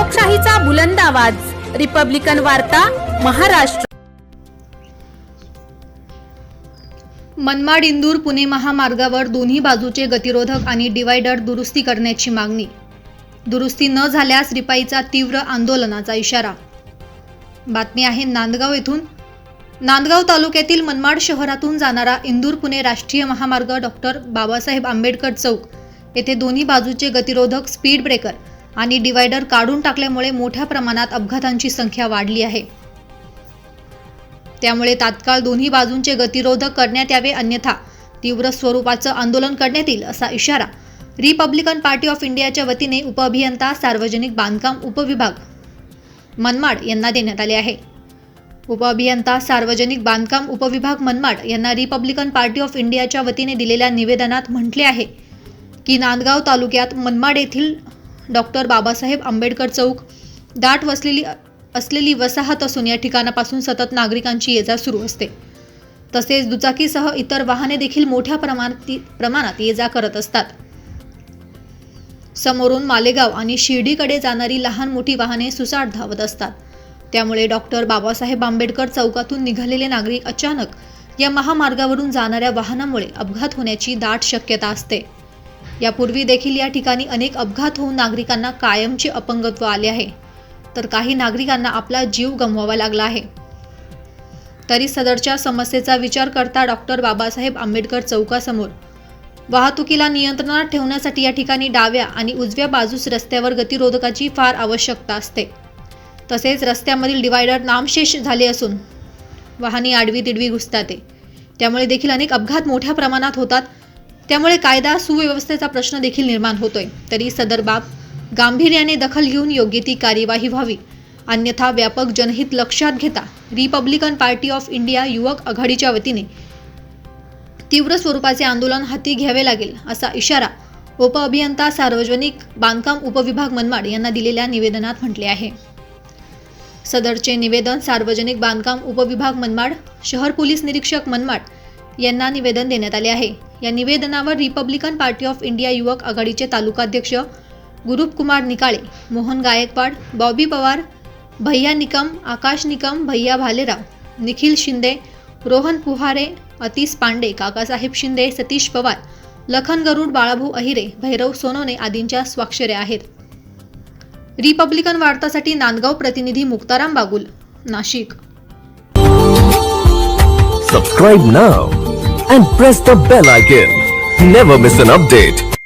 लोकशाहीचा बुलंद आवाज, रिपब्लिकन वार्ता, महाराष्ट्र। मनमाड इंदूर पुणे महामार्गावर दोन्ही बाजूचे गतिरोधक आणि डिवायडर दुरुस्ती करण्याची मागणी। दुरुस्ती न झाल्यास रिपाईचा तीव्र आंदोलनाचा इशारा। बातमी आहे नांदगाव येथून। नांदगाव तालुक्यातील मनमाड शहरातून जाणारा इंदूर पुणे राष्ट्रीय महामार्ग डॉक्टर बाबासाहेब आंबेडकर चौक येथे दोन्ही बाजूचे गतिरोधक, स्पीड ब्रेकर आणि डिवायडर काढून टाकल्यामुळे मोठ्या प्रमाणात अपघातांची संख्या वाढली आहे। त्यामुळे तात्काळ दोन्ही बाजूंचे गतिरोधक करण्यात यावे, अन्यथा तीव्र स्वरूपाचं आंदोलन करण्यात येईल असा इशारा रिपब्लिकन पार्टी ऑफ इंडियाच्या वतीने उपअभियंता सार्वजनिक बांधकाम उपविभाग मनमाड यांना देण्यात आले आहे। उपअभियंता सार्वजनिक बांधकाम उपविभाग मनमाड यांना रिपब्लिकन पार्टी ऑफ इंडियाच्या वतीने दिलेल्या निवेदनात म्हटले आहे की नांदगाव तालुक्यात मनमाड येथील डॉक्टर बाबासाहेब आंबेडकर चौक दाट वसलेली असलेली वसाहत असून या ठिकाणापासून सतत नागरिकांची ये-जा सुरू असते। तसेच दुचाकीसह इतर वाहने देखील मोठ्या प्रमाणात ये-जा करत असतात। समोरून मालेगाव आणि शिर्डीकडे जाणारी लहान मोठी वाहने सुसाट धावत असतात। त्यामुळे डॉक्टर बाबासाहेब आंबेडकर चौकातून निघालेले नागरिक अचानक या महामार्गावरून जाणाऱ्या वाहनामुळे अपघात होण्याची दाट शक्यता असते। यापूर्वी देखील या ठिकाणी अनेक अपघात होऊन नागरिकांना कायमचे अपंगत्व आले आहे, तर काही नागरिकांना आपला जीव गमवावा लागला आहे। तरी सदरच्या समस्येचा विचार करता डॉक्टर बाबासाहेब आंबेडकर चौकासमोर वाहतुकीला नियंत्रणात ठेवण्यासाठी या ठिकाणी डाव्या आणि उजव्या बाजूस रस्त्यावर गतिरोधकाची फार आवश्यकता असते। तसेच रस्त्यामधील डिवायडर नामशेष झाले असून वाहने आडवी तिडवी घुसतात, त्यामुळे देखील अनेक अपघात मोठ्या प्रमाणात होतात। त्यामुळे कायदा सुव्यवस्थेचा प्रश्न देखील निर्माण होतोय। तरी सदर बाब गांभीर्याने दखल घेऊन योग्य ती कार्यवाही व्हावी, अन्यथा व्यापक जनहित लक्षात घेता रिपब्लिकन पार्टी ऑफ इंडिया युवक आघाडीच्या वतीने तीव्र स्वरूपाचे आंदोलन हाती घ्यावे लागेल असा इशारा उपअभियंता सार्वजनिक बांधकाम उपविभाग मनमाड यांना दिलेल्या निवेदनात म्हटले आहे। सदरचे निवेदन सार्वजनिक बांधकाम उपविभाग मनमाड, शहर पोलीस निरीक्षक मनमाड यांना निवेदन देण्यात आले आहे। या निवेदनावर रिपब्लिकन पार्टी ऑफ इंडिया युवक आघाडीचे तालुकाध्यक्ष गुरुप कुमार निकाळे, मोहन गायकवाड, बॉबी पवार, भैया निकम, आकाश निकम, भैया भालेराव, निखिल शिंदे, रोहन पुहारे, अतीश पांडे, काकासाहेब शिंदे, सतीश पवार, लखन गरुड, बाळाभाऊ अहिरे, भैरव सोनोने आदींच्या स्वाक्षऱ्या आहेत। रिपब्लिकन वार्तासाठी नांदगाव प्रतिनिधी Muktaram Bagul, Nashik. Subscribe now and press the bell icon. Never miss an update.